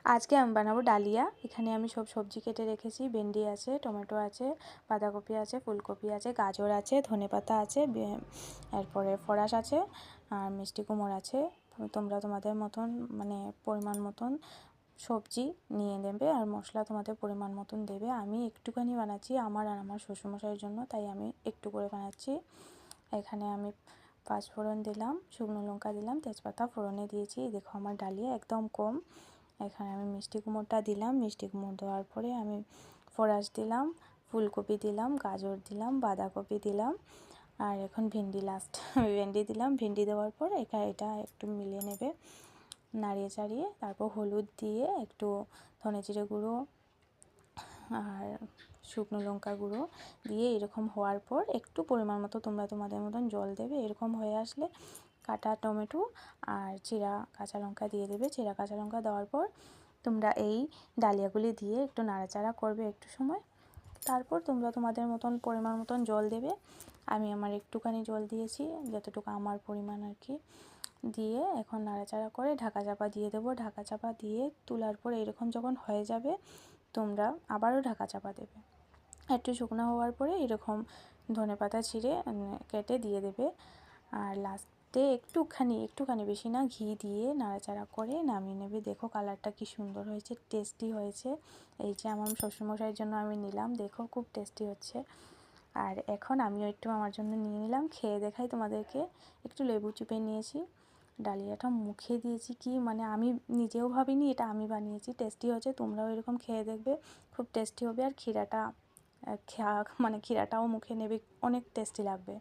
আজকে আমি বানাবো ডালিয়া। এখানে আমি সব সবজি কেটে রেখেছি। ভেন্ডি আছে, টমেটো আছে, বাঁধাকপি আছে, ফুলকপি আছে, গাজর আছে, ধনেপাতা আছে, এরপরে ফরাস আছে আর মিষ্টি কুমড়ো আছে। তোমরা তোমাদের মতন মানে পরিমাণ মতন সবজি নিয়ে নেবে আর মশলা তোমাদের পরিমাণ মতন দেবে। আমি একটুখানি বানাচ্ছি আমার আর আমার শ্বশুরমশাইয়ের জন্য, তাই আমি একটু করে বানাচ্ছি। এখানে আমি পাঁচফোড়ন দিলাম, শুকনো লঙ্কা দিলাম, তেজপাতা ফোড়নে দিয়েছি। দেখো আমার ডালিয়া একদম কম। এখানে আমি মিষ্টি কুমড়োটা দিলাম, মিষ্টি কুমড়ো দেওয়ার পরে আমি ফোড়াশ দিলাম, ফুলকপি দিলাম, গাজর দিলাম, বাঁধাকপি দিলাম আর এখন ভেন্ডি লাস্ট ভেন্ডি দিলাম। ভেন্ডি দেওয়ার পর এটা একটু মিলিয়ে নেবে, নাড়িয়ে চাড়িয়ে। তারপর হলুদ দিয়ে একটু ধনে জিরে গুঁড়ো আর শুকনো লঙ্কা গুঁড়ো দিয়ে এরকম হওয়ার পর একটু পরিমাণ মতো তোমরা তোমাদের মতন জল দেবে। এরকম হয়ে আসলে কাটা টমেটো আর চিরা কাঁচা লঙ্কা দিয়ে দেবে। চিরা কাঁচা লঙ্কা দেওয়ার পর তোমরা এই ডালিয়াগুলি দিয়ে একটু নাড়াচাড়া করবে একটু সময়। তারপর তোমরা তোমাদের মতন পরিমাণ মতন জল দেবে। আমি আমার একটুখানি জল দিয়েছি, যতটুকু আমার পরিমাণ আর কি, দিয়ে এখন নাড়াচাড়া করে ঢাকা চাপা দিয়ে দেবো। ঢাকা চাপা দিয়ে তোলার পর এরকম যখন হয়ে যাবে তোমরা আবারও ঢাকা চাপা দেবে। একটু শুকনো হওয়ার পরে এরকম ধনেপাতা ছিঁড়ে কেটে দিয়ে দেবে। আর লাস্টে একটুখানি বেশি না ঘি দিয়ে নাড়াচাড়া করে নামিয়ে নেবে। দেখো কালারটা কি সুন্দর হয়েছে, টেস্টি হয়েছে। এই যে আমার শ্বশুরমশাইয়ের জন্য আমি নিলাম, দেখো খুব টেস্টি হচ্ছে। আর এখন আমিও একটু আমার জন্য নিয়ে নিলাম, খেয়ে দেখাই তোমাদেরকে। একটু লেবু চিপে নিয়েছি, ডালিয়াটা মুখে দিয়েছি, কি মানে আমি নিজেও ভাবিনি এটা আমি বানিয়েছি। টেস্টি হয়েছে, তোমরাও এরকম খেয়ে দেখবে, খুব টেস্টি হবে। আর ক্ষীরাটাও মুখে নেবে, অনেক টেস্টি লাগবে।